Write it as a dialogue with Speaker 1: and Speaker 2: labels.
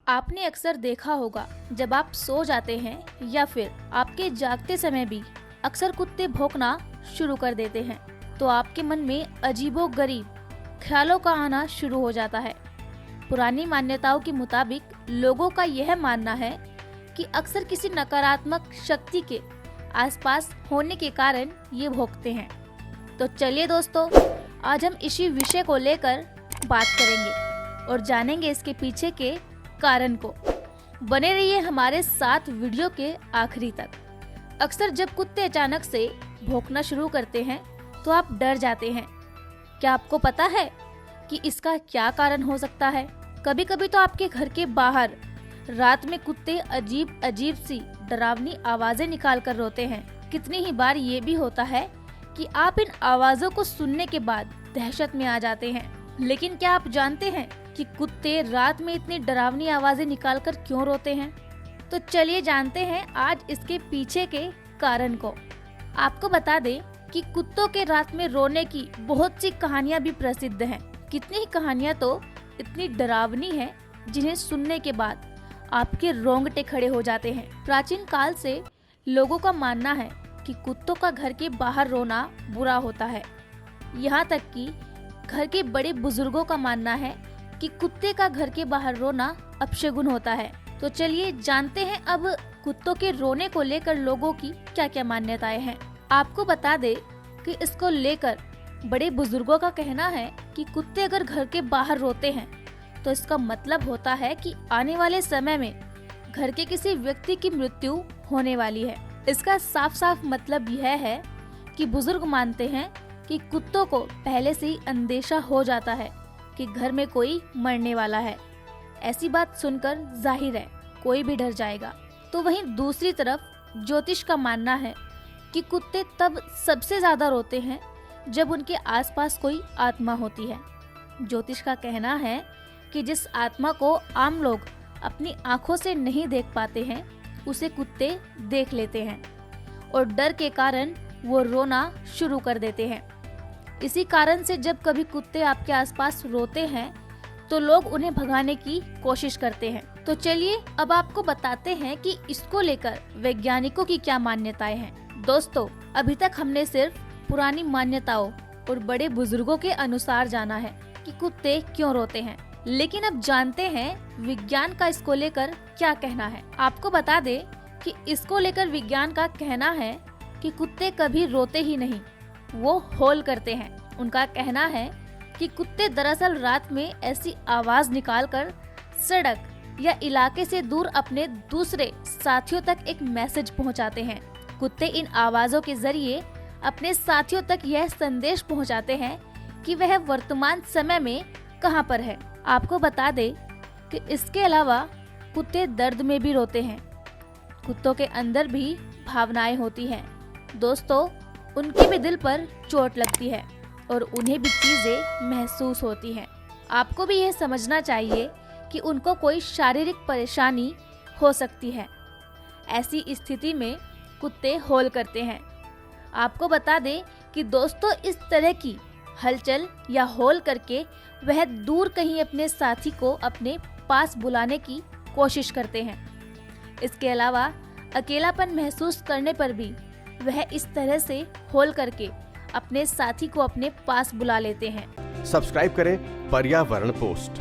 Speaker 1: आपने अक्सर देखा होगा जब आप सो जाते हैं या फिर आपके जागते समय भी अक्सर कुत्ते भौंकना शुरू कर देते हैं, तो आपके मन में अजीबोगरीब ख्यालों का आना शुरू हो जाता है। पुरानी मान्यताओं के मुताबिक लोगों का यह मानना है कि अक्सर किसी नकारात्मक शक्ति के आसपास होने के कारण ये भौंकते हैं। तो चलिए दोस्तों, आज हम इसी विषय को लेकर बात करेंगे और जानेंगे इसके पीछे के कारण को। बने रहिए हमारे साथ वीडियो के आखिरी तक। अक्सर जब कुत्ते अचानक से भौंकना शुरू करते हैं तो आप डर जाते हैं। क्या आपको पता है कि इसका क्या कारण हो सकता है? कभी कभी तो आपके घर के बाहर रात में कुत्ते अजीब अजीब सी डरावनी आवाजें निकाल कर रोते हैं। कितनी ही बार ये भी होता है कि आप इन आवाजों को सुनने के बाद दहशत में आ जाते हैं। लेकिन क्या आप जानते हैं कि कुत्ते रात में इतनी डरावनी आवाजें निकालकर क्यों रोते हैं? तो चलिए जानते हैं आज इसके पीछे के कारण को। आपको बता दें कि कुत्तों के रात में रोने की बहुत सी कहानियां भी प्रसिद्ध हैं। कितनी ही कहानियां तो इतनी डरावनी हैं जिन्हें सुनने के बाद आपके रोंगटे खड़े हो जाते हैं। प्राचीन काल से लोगों का मानना है कि कुत्तों का घर के बाहर रोना बुरा होता है। यहाँ तक कि घर के बड़े बुजुर्गों का मानना है कि कुत्ते का घर के बाहर रोना अपशगुन होता है। तो चलिए जानते हैं अब कुत्तों के रोने को लेकर लोगों की क्या क्या मान्यताएं हैं। आपको बता दे कि इसको लेकर बड़े बुजुर्गों का कहना है कि कुत्ते अगर घर के बाहर रोते हैं तो इसका मतलब होता है कि आने वाले समय में घर के किसी व्यक्ति की मृत्यु होने वाली है। इसका साफ साफ मतलब यह है कि बुजुर्ग मानते हैं कि कुत्तों को पहले से ही अंदेशा हो जाता है कि घर में कोई मरने वाला है। ऐसी बात सुनकर जाहिर है कोई भी डर जाएगा। तो वहीं दूसरी तरफ ज्योतिष का मानना है कि कुत्ते तब सबसे ज्यादा रोते हैं जब उनके आसपास कोई आत्मा होती है। ज्योतिष का कहना है कि जिस आत्मा को आम लोग अपनी आंखों से नहीं देख पाते हैं उसे कुत्ते देख लेते हैं और डर के कारण वो रोना शुरू कर देते हैं। इसी कारण से जब कभी कुत्ते आपके आसपास रोते हैं तो लोग उन्हें भगाने की कोशिश करते हैं। तो चलिए अब आपको बताते हैं कि इसको लेकर वैज्ञानिकों की क्या मान्यताएं हैं। दोस्तों, अभी तक हमने सिर्फ पुरानी मान्यताओं और बड़े बुजुर्गों के अनुसार जाना है कि कुत्ते क्यों रोते हैं, लेकिन अब जानते हैं विज्ञान का इसको लेकर क्या कहना है। आपको बता दे कि इसको लेकर विज्ञान का कहना है कि कुत्ते कभी रोते ही नहीं, वो हौल करते हैं। उनका कहना है कि कुत्ते दरअसल रात में ऐसी आवाज निकालकर सड़क या इलाके से दूर अपने दूसरे साथियों तक एक मैसेज पहुंचाते हैं। कुत्ते इन आवाजों के जरिए अपने साथियों तक यह संदेश पहुंचाते हैं कि वह वर्तमान समय में कहां पर है। आपको बता दे कि इसके अलावा कुत्ते दर्द में भी रोते हैं। कुत्तों के अंदर भी भावनाएं होती हैं। दोस्तों, उनके भी दिल पर चोट लगती है और उन्हें भी चीजें महसूस होती हैं। आपको भी यह समझना चाहिए कि उनको कोई शारीरिक परेशानी हो सकती है। ऐसी स्थिति में कुत्ते हौल करते हैं। आपको बता दें कि दोस्तों, इस तरह की हलचल या हौल करके वह दूर कहीं अपने साथी को अपने पास बुलाने की कोशिश करते हैं। इसके अलावा अकेलापन महसूस करने पर भी वह इस तरह से हौल करके अपने साथी को अपने पास बुला लेते हैं।
Speaker 2: सब्सक्राइब करें पर्यावरण पोस्ट।